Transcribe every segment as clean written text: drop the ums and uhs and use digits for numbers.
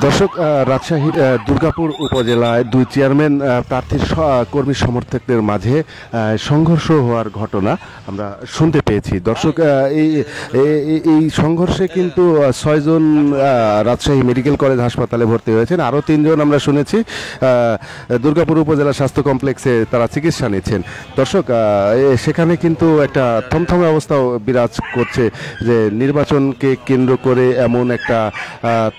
দর্শক, রাজশাহীর দুর্গাপুর উপজেলায় দুই চেয়ারম্যান প্রার্থীর কর্মী সমর্থকদের মাঝে সংঘর্ষ হওয়ার ঘটনা আমরা শুনতে পেয়েছি। দর্শক, এই সংঘর্ষে কিন্তু 6 জন রাজশাহী মেডিকেল কলেজ হাসপাতালে ভর্তি হয়েছেন, আরও 3 জন আমরা শুনেছি দুর্গাপুর উপজেলা স্বাস্থ্য কমপ্লেক্সে তারা চিকিৎসা নিচ্ছেন। দর্শক, সেখানে কিন্তু একটা থমথমে অবস্থাও বিরাজ করছে যে নির্বাচনকে কেন্দ্র করে এমন একটা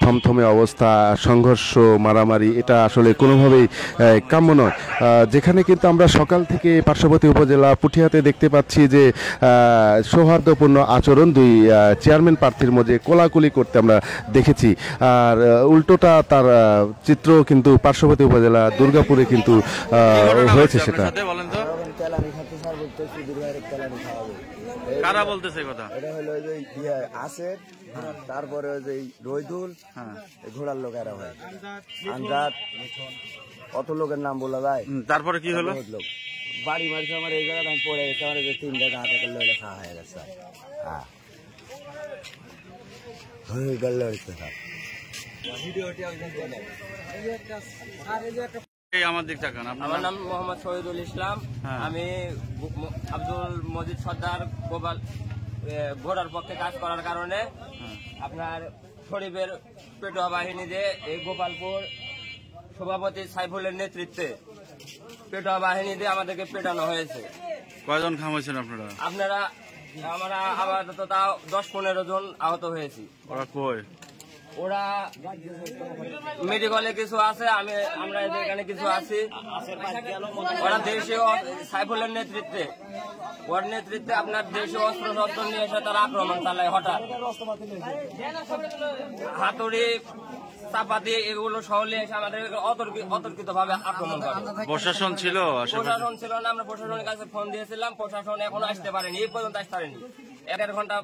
থমথমে অবস্থা, সংঘর্ষ, মারামারি, এটা আসলে কোনোভাবেই কাম্য নয়। যেখানে কিন্তু আমরা সকাল থেকে পার্শ্ববর্তী উপজেলা পুঠিয়াতে দেখতে পাচ্ছি যে সৌহার্দ্যপূর্ণ আচরণ দুই চেয়ারম্যান প্রার্থীর মধ্যে কোলাকুলি করতে আমরা দেখেছি। আর উল্টোটা তার চিত্র কিন্তু পার্শ্ববর্তী উপজেলা দুর্গাপুরে কিন্তু হয়েছে। সেটা কারা বলতেছে কথা? এটা হলো যে আসের, তারপরে ওই যে রইদুল, ঘোড়ার লোক এরা হয় আন্দাজ, অত লোকের নাম বলা যায়। তারপরে কি হলো? লোক বাড়ি মারছে আমার এই জায়গায়, আমি পড়ে গেছে, আমার 3টা হাতে করলে এটা খাওয়া হয়ে গেছে। হ্যাঁ, হয়ে গেল আমার দিক তাকান। আমার নাম মোহাম্মদ শহীদুল ইসলাম। আমি আব্দুল মজিদ সর্দার ঘোড়ার পক্ষে কাজ করার কারণে আপনার শরীফের পেটোয়া বাহিনীতে এই গোপালপুর সভাপতি সাইফুলের নেতৃত্বে পেটোয়া বাহিনীতে আমাদেরকে পেটানো হয়েছে। কয়জন খাম হয়েছেন আপনারা? আমরা আপাতত তাও 10-15 জন আহত হয়েছি। ওরা কই? ওরা মেডিকেলে কিছু আছে, আমরা এখানে কিছু আছি। ওরা দেশীয় সাইফুলের নেতৃত্বে, ওর নেতৃত্বে আপনার দেশীয় অস্ত্র শস্ত্র নিয়ে এসে তারা আক্রমণ চালায়। হঠাৎ হাতুড়ি, চাপাতি এগুলো সহলে এসে আমাদের অতর্কিত ভাবে আক্রমণ করে। প্রশাসন ছিল? প্রশাসন ছিল না। আমরা প্রশাসনের কাছে ফোন দিয়েছিলাম, প্রশাসন এখনো আসতে পারেনি, এই পর্যন্ত আসতে পারেনি। 1.5 ঘন্টা